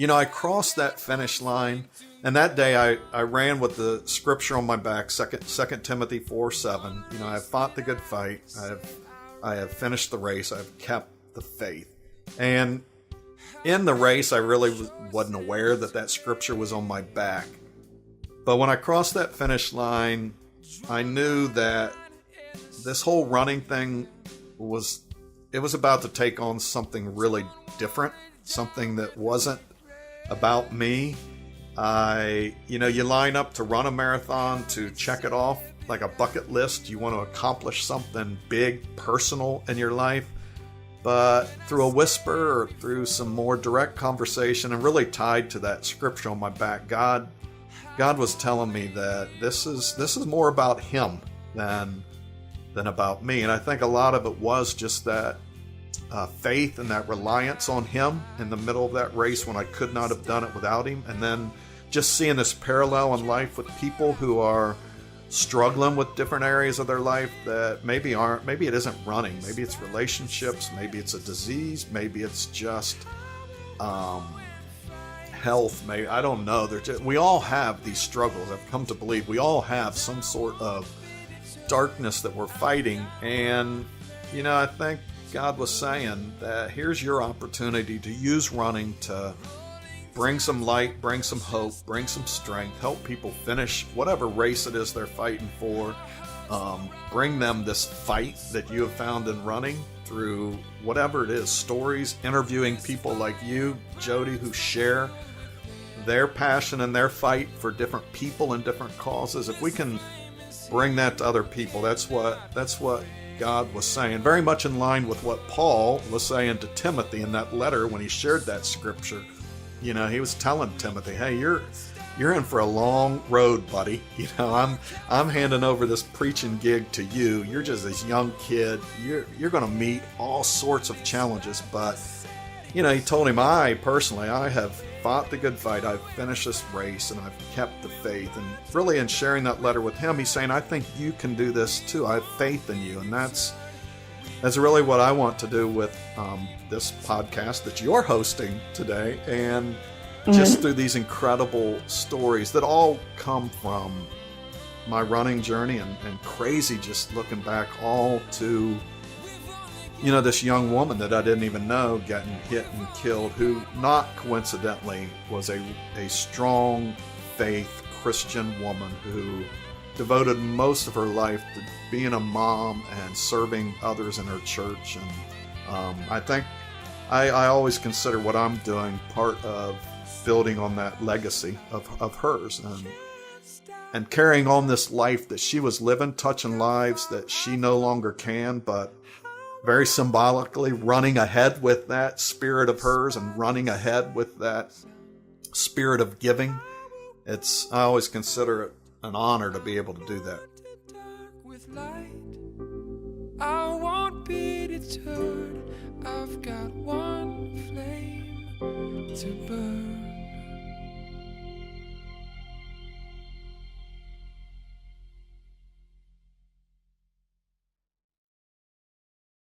I crossed that finish line, and that day I ran with the scripture on my back, Second Timothy 4:7. I have fought the good fight. I have finished the race. I have kept the faith. And in the race, I really wasn't aware that scripture was on my back. But when I crossed that finish line, I knew that this whole running thing was about to take on something really different, something that wasn't about me. You line up to run a marathon to check it off like a bucket list. You want to accomplish something big, personal in your life. But through a whisper or through some more direct conversation, and really tied to that scripture on my back, God was telling me that this is more about Him than about me. And I think a lot of it was just that faith and that reliance on Him in the middle of that race when I could not have done it without Him. And then just seeing this parallel in life with people who are struggling with different areas of their life that maybe it isn't running, maybe it's relationships, maybe it's a disease, maybe it's just health, maybe, I don't know. We all have these struggles. I've come to believe we all have some sort of darkness that we're fighting. And I think God was saying that here's your opportunity to use running to bring some light, bring some hope, bring some strength, help people finish whatever race it is they're fighting for. Bring them this fight that you have found in running through whatever it is, stories, interviewing people like you, Jody, who share their passion and their fight for different people and different causes. If we can bring that to other people, that's what God was saying, very much in line with what Paul was saying to Timothy in that letter when he shared that scripture. He was telling Timothy, hey, you're in for a long road, buddy. I'm handing over this preaching gig to you. You're just this young kid. You're going to meet all sorts of challenges. But, he told him, I have fought the good fight. I've finished this race and I've kept the faith. And really in sharing that letter with him, he's saying, I think you can do this too. I have faith in you. And that's really what I want to do with this podcast that you're hosting today. And just through these incredible stories that all come from my running journey and crazy, just looking back all to, this young woman that I didn't even know getting hit and killed, who not coincidentally was a strong faith Christian woman who devoted most of her life to being a mom and serving others in her church. And I think I always consider what I'm doing part of building on that legacy of hers and carrying on this life that she was living, touching lives that she no longer can, but very symbolically running ahead with that spirit of hers and running ahead with that spirit of giving. I always consider it an honor to be able to do that. I won't be deterred. I've got one flame to burn.